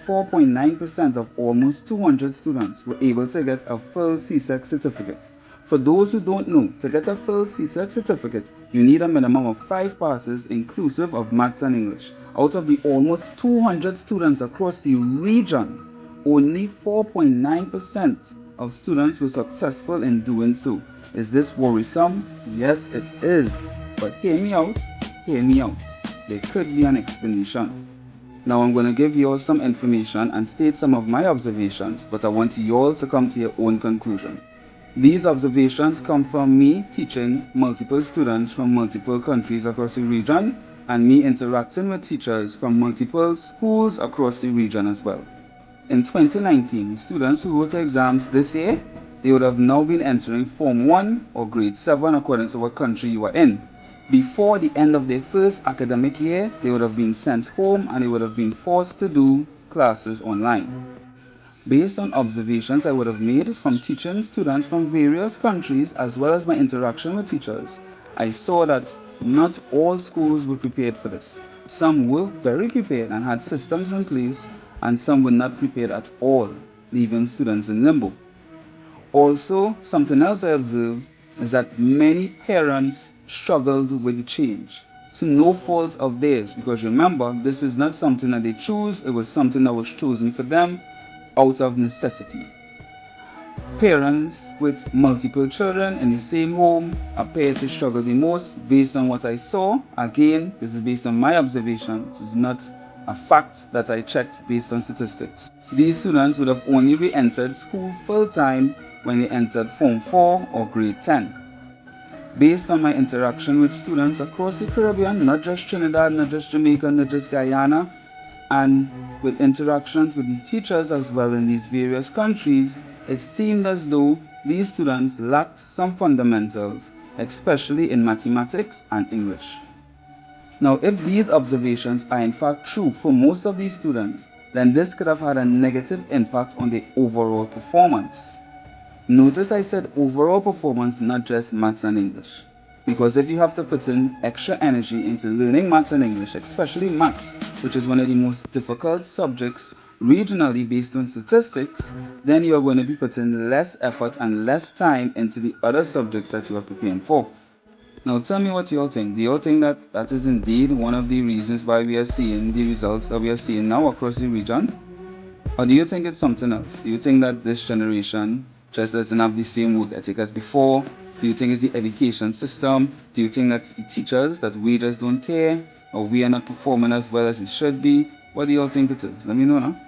94.9% of almost 200 students were able to get a full csec certificate. For those who don't know, to get a full csec certificate, you need a minimum of 5 passes inclusive of maths and English. Out of the almost 200 students across the region, only 4.9% of students were successful in doing so. Is this worrisome? Yes, it is. But hear me out, hear me out. There could be an explanation. Now I'm going to give you all some information and state some of my observations, but I want you all to come to your own conclusion. These observations come from me teaching multiple students from multiple countries across the region and me interacting with teachers from multiple schools across the region as well. In 2019, students who wrote exams this year, they would have now been entering Form 1 or Grade 7 according to what country you are in. Before the end of their first academic year, they would have been sent home and they would have been forced to do classes online. Based on observations I would have made from teaching students from various countries as well as my interaction with teachers, I saw that not all schools were prepared for this. Some were very prepared and had systems in place, and some were not prepared at all, leaving students in limbo. Also, something else I observed is that many parents struggled with the change, to no fault of theirs, because remember, this was not something that they chose, it was something that was chosen for them out of necessity. Parents with multiple children in the same home appear to struggle the most based on what I saw. Again, this is based on my observations. This is not a fact that I checked based on statistics. These students would have only re-entered school full-time when they entered Form 4 or Grade 10. Based on my interaction with students across the Caribbean, not just Trinidad, not just Jamaica, not just Guyana, and with interactions with the teachers as well in these various countries, it seemed as though these students lacked some fundamentals, especially in mathematics and English. Now, if these observations are in fact true for most of these students, then this could have had a negative impact on their overall performance. Notice I said overall performance, not just maths and English. Because if you have to put in extra energy into learning maths and English, especially maths, which is one of the most difficult subjects regionally based on statistics, then you're going to be putting less effort and less time into the other subjects that you are preparing for. Now tell me what you all think. Do you all think that that is indeed one of the reasons why we are seeing the results that we are seeing now across the region? Or do you think it's something else? Do you think that this generation just doesn't have the same work ethic as before? Do you think it's the education system? Do you think that's the teachers, that we just don't care? Or we are not performing as well as we should be? What do you all think it is? Let me know now.